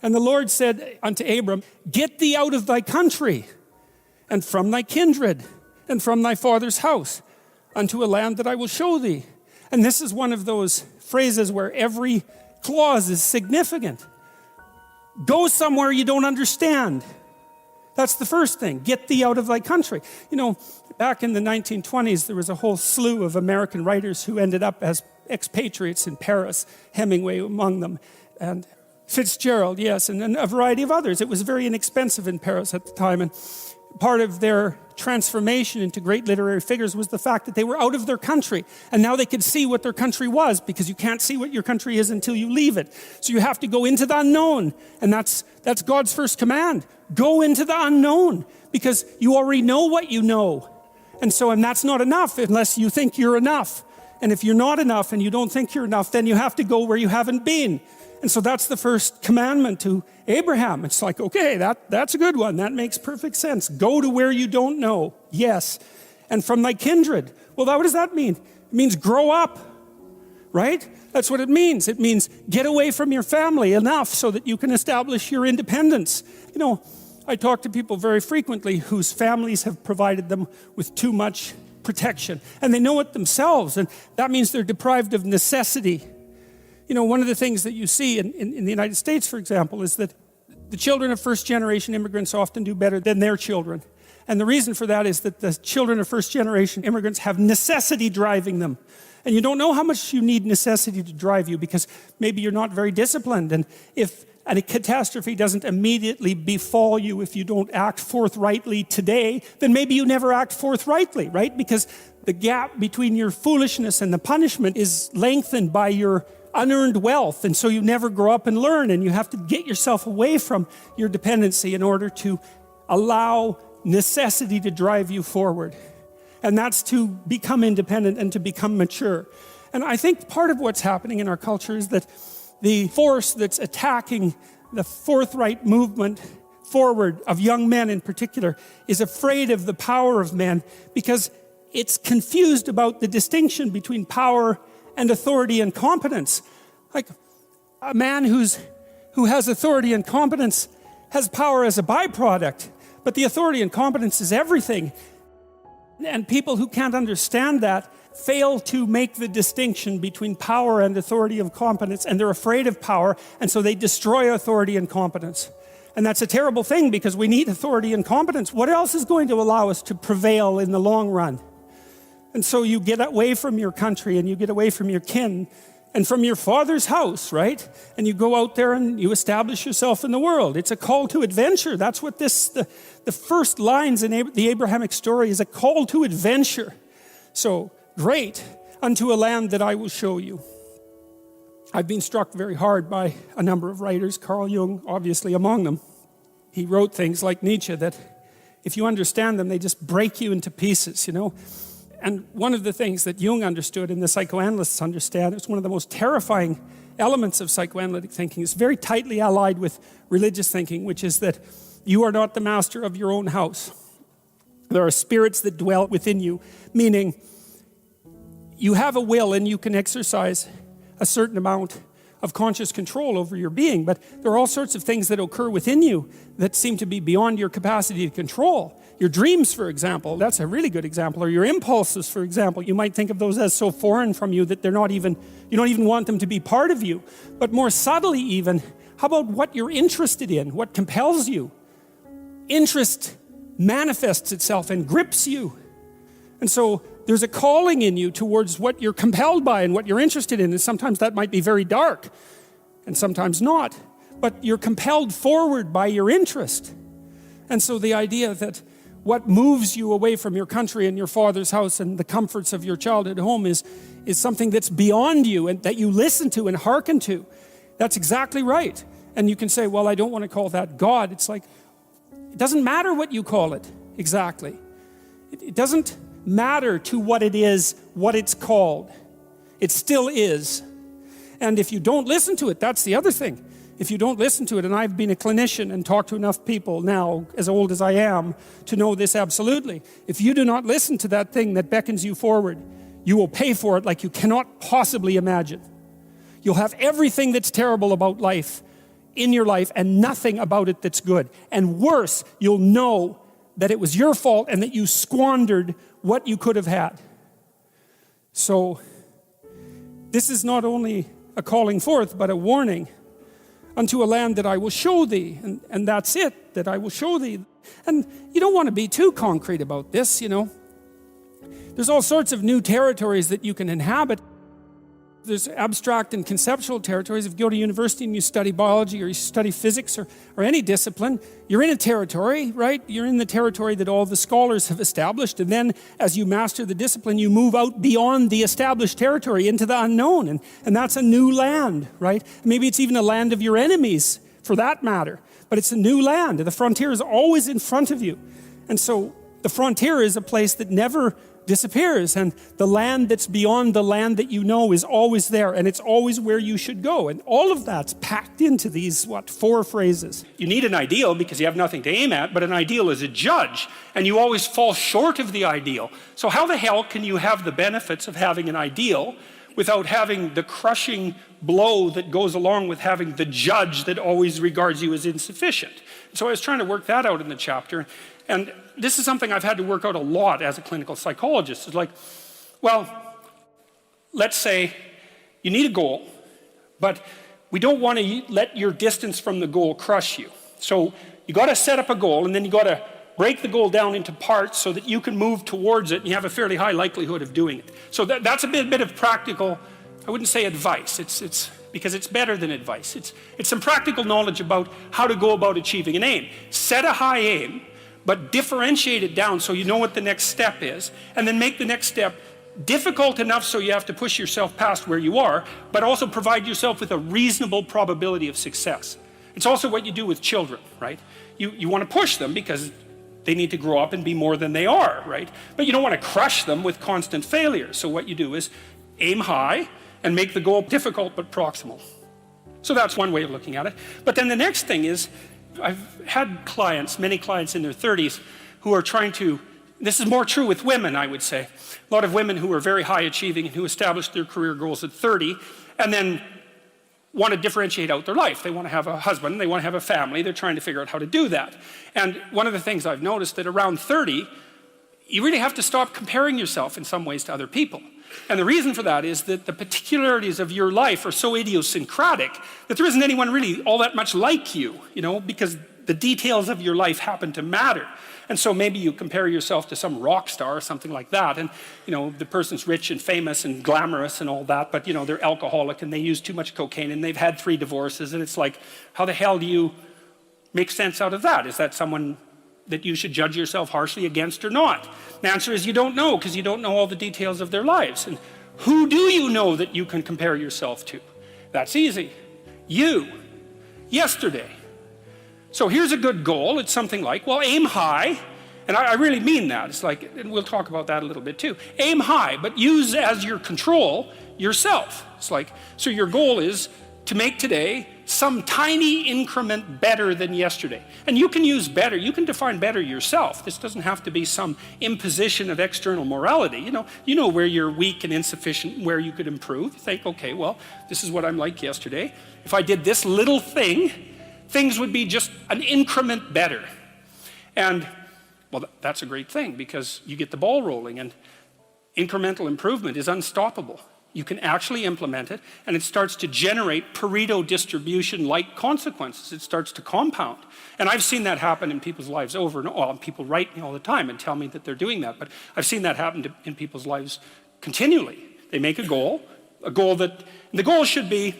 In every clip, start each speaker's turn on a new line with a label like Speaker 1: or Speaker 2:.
Speaker 1: And the Lord said unto Abram, get thee out of thy country, and from thy kindred, and from thy father's house, unto a land that I will show thee. And this is one of those phrases where every clause is significant. Go somewhere you don't understand. That's the first thing. Get thee out of thy country. You know, back in the 1920s, there was a whole slew of American writers who ended up as expatriates in Paris, Hemingway among them, and Fitzgerald, yes, and a variety of others. It was very inexpensive in Paris at the time, and part of their transformation into great literary figures was the fact that they were out of their country, and now they could see what their country was, because you can't see what your country is until you leave it. So you have to go into the unknown, and that's God's first command. Go into the unknown, because you already know what you know. And that's not enough unless you think you're enough. And if you're not enough and you don't think you're enough, then you have to go where you haven't been. And so that's the first commandment to Abraham. It's like, okay, that's a good one. That makes perfect sense. Go to where you don't know. Yes. And from thy kindred. Well, what does that mean? It means grow up, right? That's what it means. It means get away from your family enough so that you can establish your independence. You know, I talk to people very frequently whose families have provided them with too much protection. And they know it themselves. And that means they're deprived of necessity. You know, one of the things that you see in the United States, for example, is that the children of first-generation immigrants often do better than their children. And the reason for that is that the children of first-generation immigrants have necessity driving them. And you don't know how much you need necessity to drive you, because maybe you're not very disciplined. And if a catastrophe doesn't immediately befall you if you don't act forthrightly today, then maybe you never act forthrightly, right? Because the gap between your foolishness and the punishment is lengthened by your unearned wealth, and so you never grow up and learn, and you have to get yourself away from your dependency in order to allow necessity to drive you forward. And that's to become independent and to become mature. And I think part of what's happening in our culture is that the force that's attacking the forthright movement forward of young men in particular is afraid of the power of men, because it's confused about the distinction between power and authority and competence. Like a man who has authority and competence has power as a byproduct, but the authority and competence is everything. And people who can't understand that fail to make the distinction between power and authority and competence, and they're afraid of power, and so they destroy authority and competence. And that's a terrible thing, because we need authority and competence. What else is going to allow us to prevail in the long run? And so you get away from your country, and you get away from your kin and from your father's house, right? And you go out there and you establish yourself in the world. It's a call to adventure. That's what the first lines in the Abrahamic story is, a call to adventure. So, great, unto a land that I will show you. I've been struck very hard by a number of writers, Carl Jung obviously among them. He wrote things like Nietzsche that if you understand them, they just break you into pieces, you know. And one of the things that Jung understood and the psychoanalysts understand, it's one of the most terrifying elements of psychoanalytic thinking. It's very tightly allied with religious thinking, which is that you are not the master of your own house. There are spirits that dwell within you, meaning you have a will and you can exercise a certain amount of conscious control over your being, but there are all sorts of things that occur within you that seem to be beyond your capacity to control. Your dreams, for example, that's a really good example, or your impulses, for example. You might think of those as so foreign from you that you don't even want them to be part of you. But more subtly even, how about what you're interested in, what compels you? Interest manifests itself and grips you. And so there's a calling in you towards what you're compelled by and what you're interested in. And sometimes that might be very dark, and sometimes not. But you're compelled forward by your interest. And so the idea that what moves you away from your country and your father's house and the comforts of your childhood home is something that's beyond you and that you listen to and hearken to. That's exactly right. And you can say, well, I don't want to call that God. It's like, it doesn't matter what you call it exactly. It doesn't matter to what it is, what it's called. It still is. And if you don't listen to it, that's the other thing. If you don't listen to it, and I've been a clinician and talked to enough people now, as old as I am, to know this absolutely. If you do not listen to that thing that beckons you forward, you will pay for it like you cannot possibly imagine. You'll have everything that's terrible about life in your life and nothing about it that's good. And worse, you'll know that it was your fault and that you squandered what you could have had. So this is not only a calling forth, but a warning. Unto a land that I will show thee. And that's it, that I will show thee. And you don't want to be too concrete about this, you know. There's all sorts of new territories that you can inhabit. There's abstract and conceptual territories. If you go to university and you study biology or you study physics or any discipline, you're in a territory, right? You're in the territory that all the scholars have established. And then as you master the discipline, you move out beyond the established territory into the unknown. And that's a new land, right? Maybe it's even a land of your enemies, for that matter. But it's a new land. The frontier is always in front of you. And so the frontier is a place that never disappears, and the land that's beyond the land that you know is always there, and it's always where you should go. And all of that's packed into these, 4 phrases. You need an ideal because you have nothing to aim at, but an ideal is a judge, and you always fall short of the ideal. So how the hell can you have the benefits of having an ideal without having the crushing blow that goes along with having the judge that always regards you as insufficient? So I was trying to work that out in the chapter, and this is something I've had to work out a lot as a clinical psychologist. It's like, well, let's say you need a goal, but we don't want to let your distance from the goal crush you. So you got to set up a goal, and then you got to break the goal down into parts so that you can move towards it and you have a fairly high likelihood of doing it. So that's a bit of practical, I wouldn't say advice, it's because it's better than advice. It's some practical knowledge about how to go about achieving an aim. Set a high aim, but differentiate it down so you know what the next step is, and then make the next step difficult enough so you have to push yourself past where you are, but also provide yourself with a reasonable probability of success. It's also what you do with children, right? You want to push them because they need to grow up and be more than they are, right? But you don't want to crush them with constant failure. So what you do is aim high and make the goal difficult but proximal. So that's one way of looking at it. But then the next thing is, I've had clients, many clients in their 30s, who are trying to, this is more true with women, I would say. A lot of women who are very high achieving and who established their career goals at 30 and then want to differentiate out their life. They want to have a husband, they want to have a family, they're trying to figure out how to do that. And one of the things I've noticed that around 30, you really have to stop comparing yourself in some ways to other people. And the reason for that is that the particularities of your life are so idiosyncratic that there isn't anyone really all that much like you, because the details of your life happen to matter. And so maybe you compare yourself to some rock star or something like that, and the person's rich and famous and glamorous and all that, but they're alcoholic and they use too much cocaine and they've had 3 divorces, and it's like, how the hell do you make sense out of that? Is that someone that you should judge yourself harshly against or not? The answer is you don't know, because you don't know all the details of their lives. And who do you know that you can compare yourself to? That's easy. You. Yesterday. So here's a good goal. It's something like, well, aim high. And I really mean that. It's like, and we'll talk about that a little bit too. Aim high, but use as your control yourself. It's like, so your goal is to make today some tiny increment better than yesterday. And you can use better, you can define better yourself. This doesn't have to be some imposition of external morality. You know where you're weak and insufficient, where you could improve. You think, okay, well, this is what I'm like yesterday. If I did this little thing, things would be just an increment better. And, well, that's a great thing because you get the ball rolling, and incremental improvement is unstoppable. You can actually implement it, and it starts to generate Pareto distribution-like consequences. It starts to compound. And I've seen that happen in people's lives over and over. People write me all the time and tell me that they're doing that, but I've seen that happen in people's lives continually. They make a goal that, the goal should be,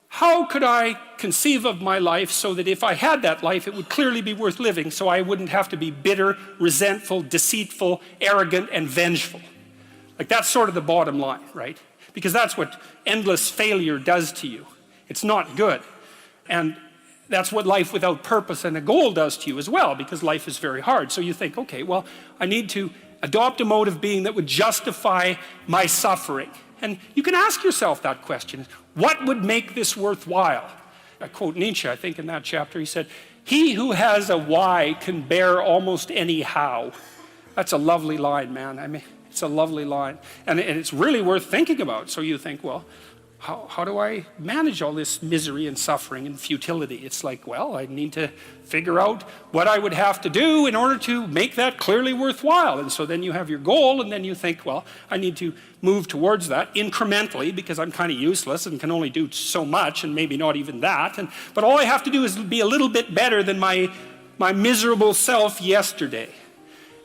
Speaker 1: how could I conceive of my life so that if I had that life, it would clearly be worth living, so I wouldn't have to be bitter, resentful, deceitful, arrogant, and vengeful. Like, that's sort of the bottom line, right? Because that's what endless failure does to you. It's not good. And that's what life without purpose and a goal does to you as well, because life is very hard. So you think, okay, well, I need to adopt a mode of being that would justify my suffering. And you can ask yourself that question. What would make this worthwhile? I quote Nietzsche, I think in that chapter, he said, "He who has a why can bear almost any how." That's a lovely line, man. I mean, it's a lovely line. And it's really worth thinking about. So you think, well,
Speaker 2: how do I manage all this misery and suffering and futility? It's like, well, I need to figure out what I would have to do in order to make that clearly worthwhile. And so then you have your goal, and then you think, well, I need to move towards that incrementally because I'm kind of useless and can only do so much, and maybe not even that. But all I have to do is be a little bit better than my miserable self yesterday.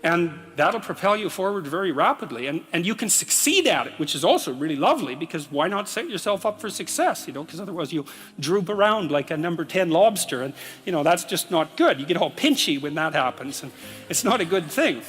Speaker 2: And that'll propel you forward very rapidly. And you can succeed at it, which is also really lovely, because why not set yourself up for success? Because otherwise you'll droop around like a number 10 lobster. And that's just not good. You get all pinchy when that happens, and it's not a good thing.